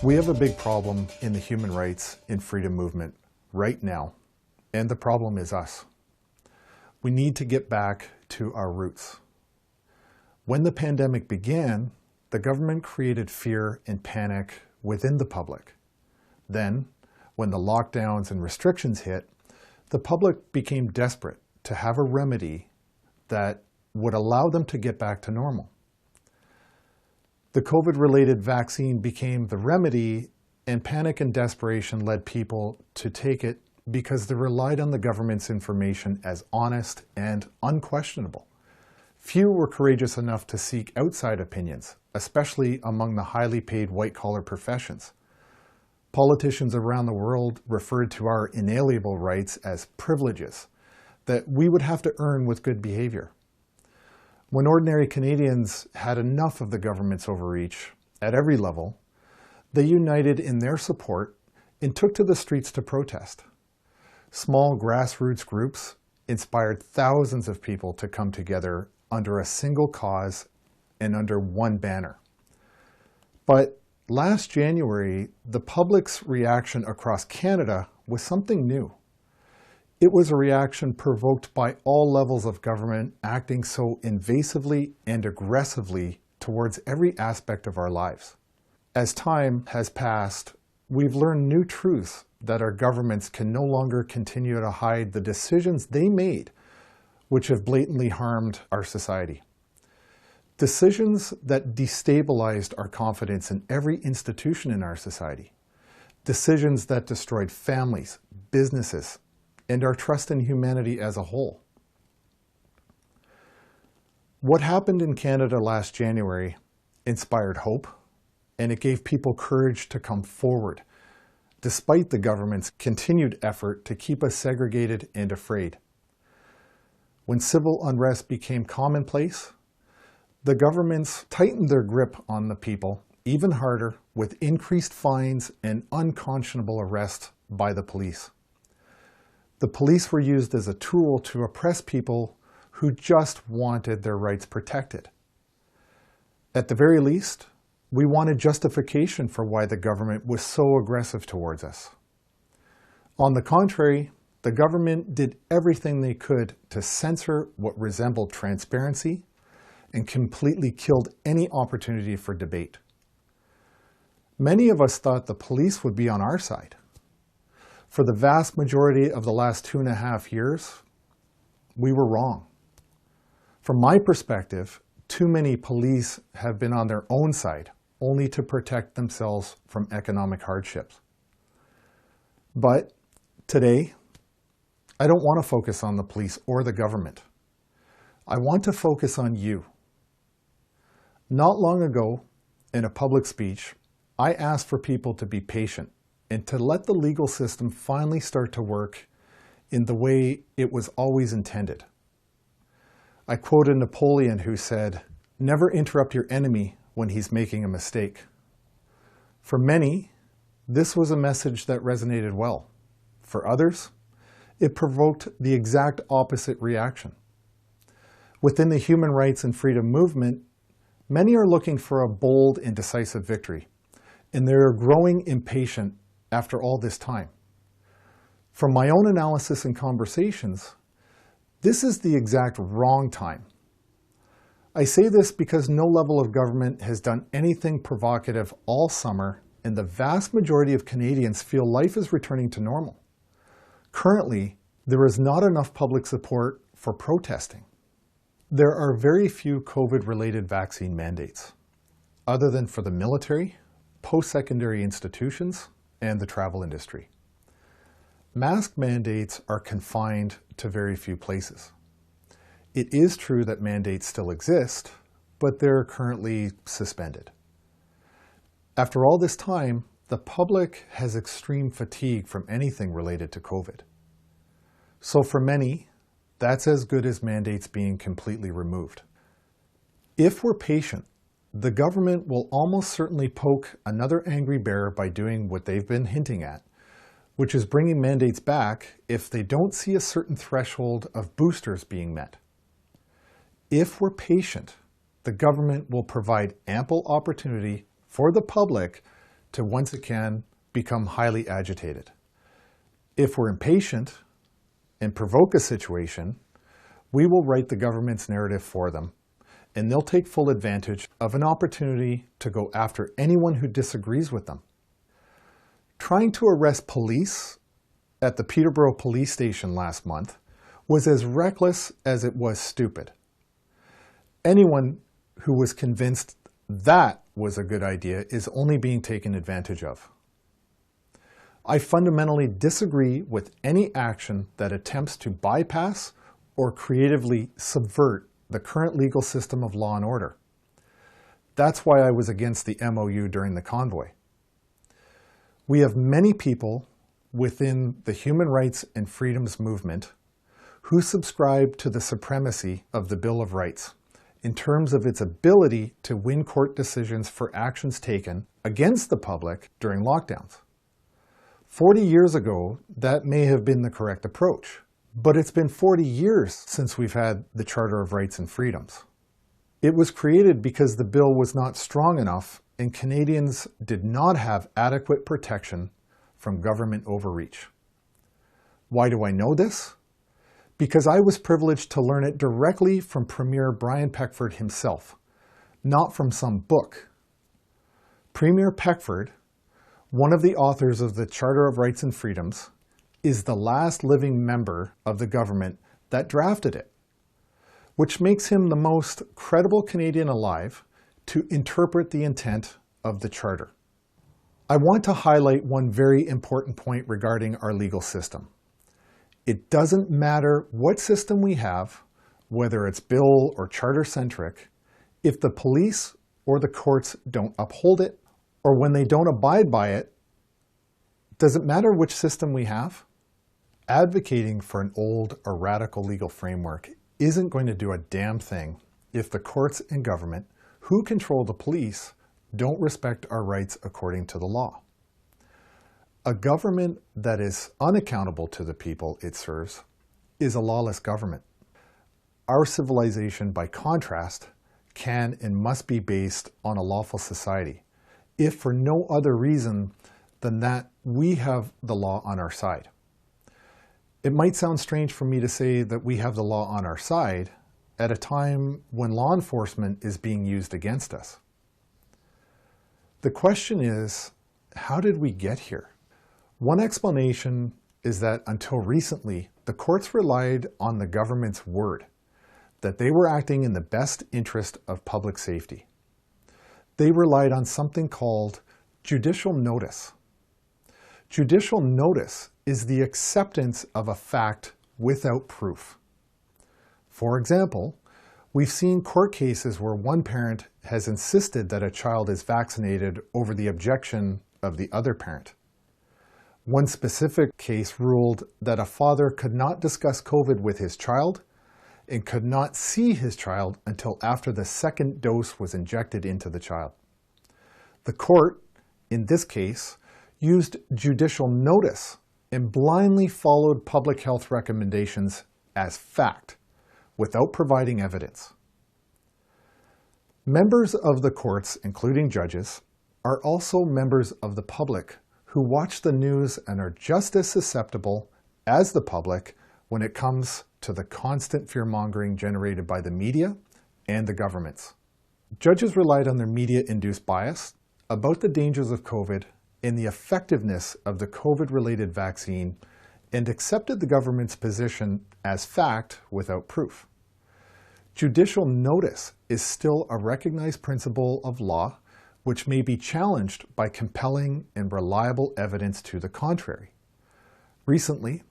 We have a big problem in the human rights and freedom movement right now, and the problem is us. We need to get back to our roots. When the pandemic began, the government created fear and panic within the public. Then, when the lockdowns and restrictions hit, the public became desperate to have a remedy that would allow them to get back to normal. The COVID-related vaccine became the remedy, and panic and desperation led people to take it because they relied on the government's information as honest and unquestionable. Few were courageous enough to seek outside opinions, especially among the highly paid white-collar professions. Politicians around the world referred to our inalienable rights as privileges that we would have to earn with good behavior. When ordinary Canadians had enough of the government's overreach at every level, they united in their support and took to the streets to protest. Small grassroots groups inspired thousands of people to come together under a single cause and under one banner. But last January, the public's reaction across Canada was something new. It was a reaction provoked by all levels of government acting so invasively and aggressively towards every aspect of our lives. As time has passed, we've learned new truths that our governments can no longer continue to hide the decisions they made, which have blatantly harmed our society. Decisions that destabilized our confidence in every institution in our society. Decisions that destroyed families, businesses, and our trust in humanity as a whole. What happened in Canada last January inspired hope, and it gave people courage to come forward, despite the government's continued effort to keep us segregated and afraid. When civil unrest became commonplace, the governments tightened their grip on the people even harder with increased fines and unconscionable arrests by the police. The police were used as a tool to oppress people who just wanted their rights protected. At the very least, we wanted justification for why the government was so aggressive towards us. On the contrary, the government did everything they could to censor what resembled transparency and completely killed any opportunity for debate. Many of us thought the police would be on our side. For the vast majority of the last 2.5 years, we were wrong. From my perspective, too many police have been on their own side, only to protect themselves from economic hardships. But today, I don't want to focus on the police or the government. I want to focus on you. Not long ago, in a public speech, I asked for people to be patient and to let the legal system finally start to work in the way it was always intended. I quoted Napoleon, who said, "Never interrupt your enemy when he's making a mistake." For many, this was a message that resonated well. For others, it provoked the exact opposite reaction. Within the human rights and freedom movement, many are looking for a bold and decisive victory, and they're growing impatient after all this time. From my own analysis and conversations, this is the exact wrong time. I say this because no level of government has done anything provocative all summer, and the vast majority of Canadians feel life is returning to normal. Currently, there is not enough public support for protesting. There are very few COVID-related vaccine mandates, other than for the military, post-secondary institutions, and the travel industry. Mask mandates are confined to very few places. It is true that mandates still exist, but they're currently suspended. After all this time, the public has extreme fatigue from anything related to COVID. So for many, that's as good as mandates being completely removed. If we're patient, the government will almost certainly poke another angry bear by doing what they've been hinting at, which is bringing mandates back if they don't see a certain threshold of boosters being met. If we're patient, the government will provide ample opportunity for the public to once again become highly agitated. If we're impatient and provoke a situation, we will write the government's narrative for them, and they'll take full advantage of an opportunity to go after anyone who disagrees with them. Trying to arrest police at the Peterborough police station last month was as reckless as it was stupid. Anyone who was convinced that was a good idea is only being taken advantage of. I fundamentally disagree with any action that attempts to bypass or creatively subvert the current legal system of law and order. That's why I was against the MOU during the convoy. We have many people within the human rights and freedoms movement who subscribe to the supremacy of the Bill of Rights in terms of its ability to win court decisions for actions taken against the public during lockdowns. 40 years ago, that may have been the correct approach, but it's been 40 years since we've had the Charter of Rights and Freedoms. It was created because the bill was not strong enough and Canadians did not have adequate protection from government overreach. Why do I know this? Because I was privileged to learn it directly from Premier Brian Peckford himself, not from some book. Premier Peckford, one of the authors of the Charter of Rights and Freedoms, is the last living member of the government that drafted it, which makes him the most credible Canadian alive to interpret the intent of the Charter. I want to highlight one very important point regarding our legal system. It doesn't matter what system we have, whether it's bill or charter-centric, if the police or the courts don't uphold it, or when they don't abide by it, does it matter which system we have? Advocating for an old or radical legal framework isn't going to do a damn thing if the courts and government, who control the police, don't respect our rights according to the law. A government that is unaccountable to the people it serves is a lawless government. Our civilization, by contrast, can and must be based on a lawful society, if for no other reason than that we have the law on our side. It might sound strange for me to say that we have the law on our side at a time when law enforcement is being used against us. The question is, how did we get here? One explanation is that until recently, the courts relied on the government's word, that they were acting in the best interest of public safety. They relied on something called judicial notice. Judicial notice is the acceptance of a fact without proof. For example, we've seen court cases where one parent has insisted that a child is vaccinated over the objection of the other parent. One specific case ruled that a father could not discuss COVID with his child and could not see his child until after the second dose was injected into the child. The court, in this case, used judicial notice and blindly followed public health recommendations as fact, without providing evidence. Members of the courts, including judges, are also members of the public who watch the news and are just as susceptible as the public when it comes to the constant fear-mongering generated by the media and the governments. Judges relied on their media-induced bias about the dangers of COVID and the effectiveness of the COVID-related vaccine and accepted the government's position as fact without proof. Judicial notice is still a recognized principle of law which may be challenged by compelling and reliable evidence to the contrary. Recently,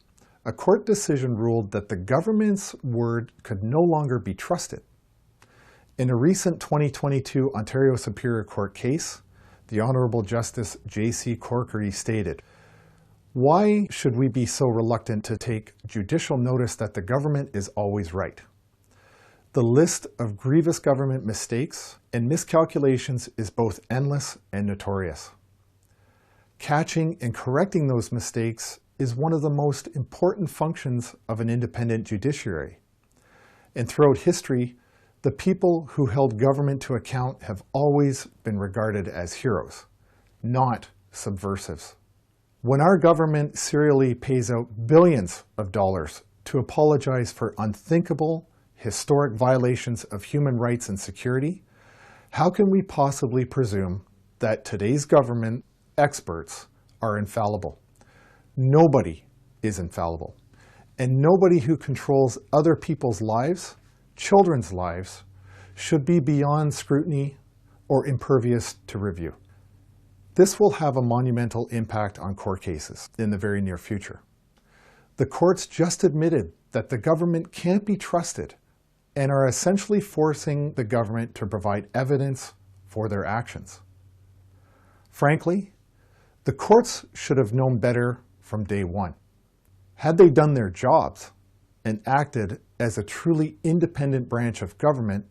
a court decision ruled that the government's word could no longer be trusted. In a recent 2022 Ontario Superior Court case, the Honourable Justice J.C. Corkery stated, "Why should we be so reluctant to take judicial notice that the government is always right? The list of grievous government mistakes and miscalculations is both endless and notorious. Catching and correcting those mistakes is one of the most important functions of an independent judiciary. And throughout history, the people who held government to account have always been regarded as heroes, not subversives. When our government serially pays out billions of dollars to apologize for unthinkable, historic violations of human rights and security, how can we possibly presume that today's government experts are infallible? Nobody is infallible. And nobody who controls other people's lives, children's lives, should be beyond scrutiny or impervious to review. This will have a monumental impact on court cases in the very near future. The courts just admitted that the government can't be trusted and are essentially forcing the government to provide evidence for their actions. Frankly, the courts should have known better from day one. Had they done their jobs and acted as a truly independent branch of government,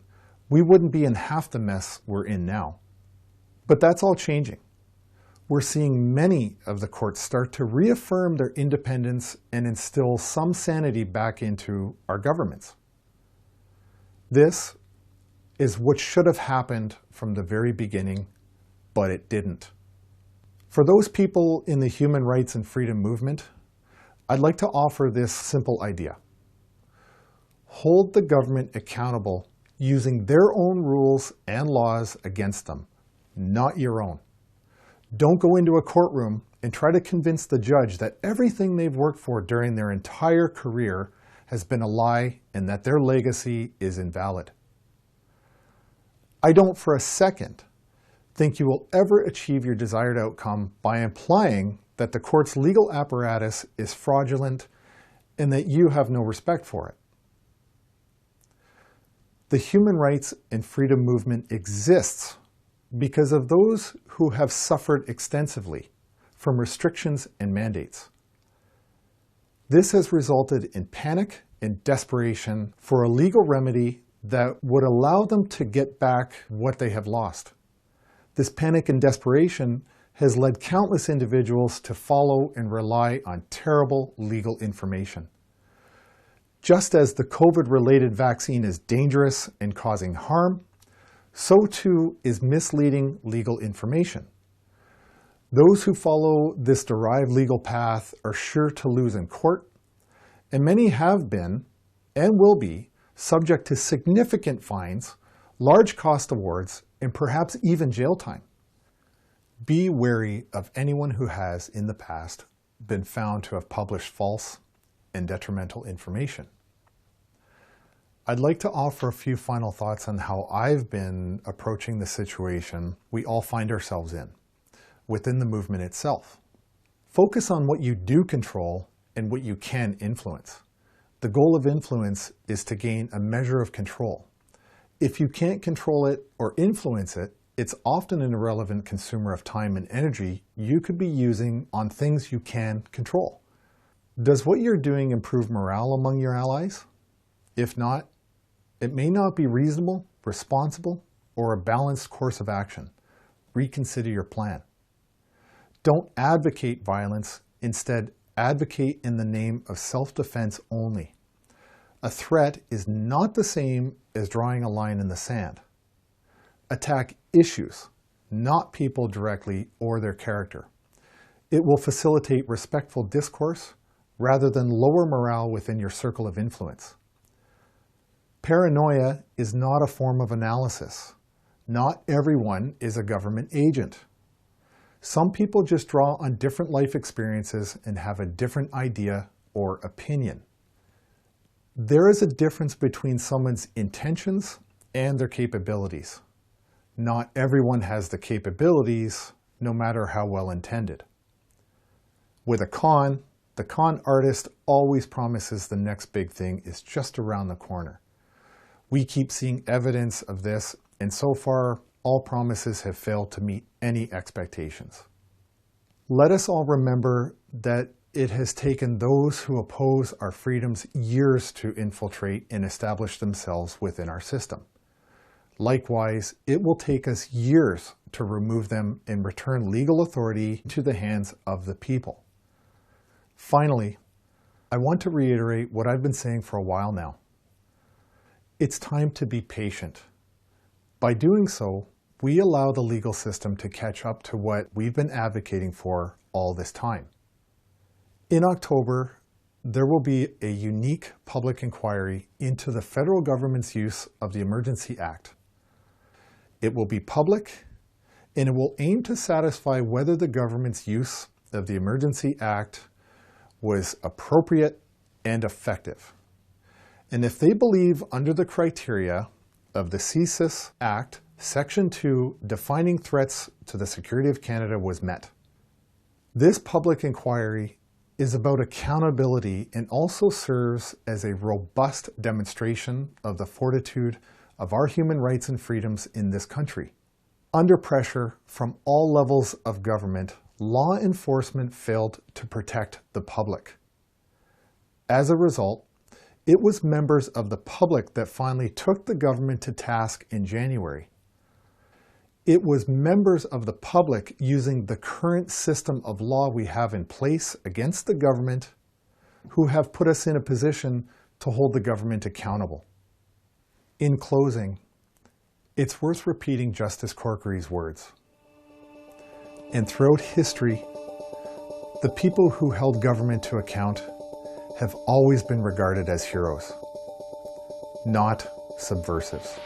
we wouldn't be in half the mess we're in now. But that's all changing. We're seeing many of the courts start to reaffirm their independence and instill some sanity back into our governments. This is what should have happened from the very beginning, but it didn't. For those people in the human rights and freedom movement, I'd like to offer this simple idea. Hold the government accountable using their own rules and laws against them, not your own. Don't go into a courtroom and try to convince the judge that everything they've worked for during their entire career has been a lie and that their legacy is invalid. I don't for a second think you will ever achieve your desired outcome by implying that the court's legal apparatus is fraudulent and that you have no respect for it. The human rights and freedom movement exists because of those who have suffered extensively from restrictions and mandates. This has resulted in panic and desperation for a legal remedy that would allow them to get back what they have lost. This panic and desperation has led countless individuals to follow and rely on terrible legal information. Just as the COVID-related vaccine is dangerous and causing harm, so too is misleading legal information. Those who follow this derived legal path are sure to lose in court, and many have been and will be subject to significant fines, large cost awards, and perhaps even jail time. Be wary of anyone who has, in the past, been found to have published false and detrimental information. I'd like to offer a few final thoughts on how I've been approaching the situation we all find ourselves in, within the movement itself. Focus on what you do control and what you can influence. The goal of influence is to gain a measure of control. If you can't control it or influence it, it's often an irrelevant consumer of time and energy you could be using on things you can control. Does what you're doing improve morale among your allies? If not, it may not be reasonable, responsible, or a balanced course of action. Reconsider your plan. Don't advocate violence. Instead, advocate in the name of self-defense only. A threat is not the same as drawing a line in the sand. Attack issues, not people directly or their character. It will facilitate respectful discourse rather than lower morale within your circle of influence. Paranoia is not a form of analysis. Not everyone is a government agent. Some people just draw on different life experiences and have a different idea or opinion. There is a difference between someone's intentions and their capabilities. Not everyone has the capabilities, no matter how well intended. With a con, the con artist always promises the next big thing is just around the corner. We keep seeing evidence of this, and so far, all promises have failed to meet any expectations. Let us all remember that it has taken those who oppose our freedoms years to infiltrate and establish themselves within our system. Likewise, it will take us years to remove them and return legal authority to the hands of the people. Finally, I want to reiterate what I've been saying for a while now. It's time to be patient. By doing so, we allow the legal system to catch up to what we've been advocating for all this time. In October, there will be a unique public inquiry into the federal government's use of the Emergency Act. It will be public, and it will aim to satisfy whether the government's use of the Emergency Act was appropriate and effective. And if they believe under the criteria of the CSIS Act, Section 2, defining threats to the security of Canada was met. This public inquiry is about accountability and also serves as a robust demonstration of the fortitude of our human rights and freedoms in this country. Under pressure from all levels of government, law enforcement failed to protect the public. As a result, it was members of the public that finally took the government to task in January. It was members of the public using the current system of law we have in place against the government who have put us in a position to hold the government accountable. In closing, it's worth repeating Justice Corkery's words. And throughout history, the people who held government to account have always been regarded as heroes, not subversives.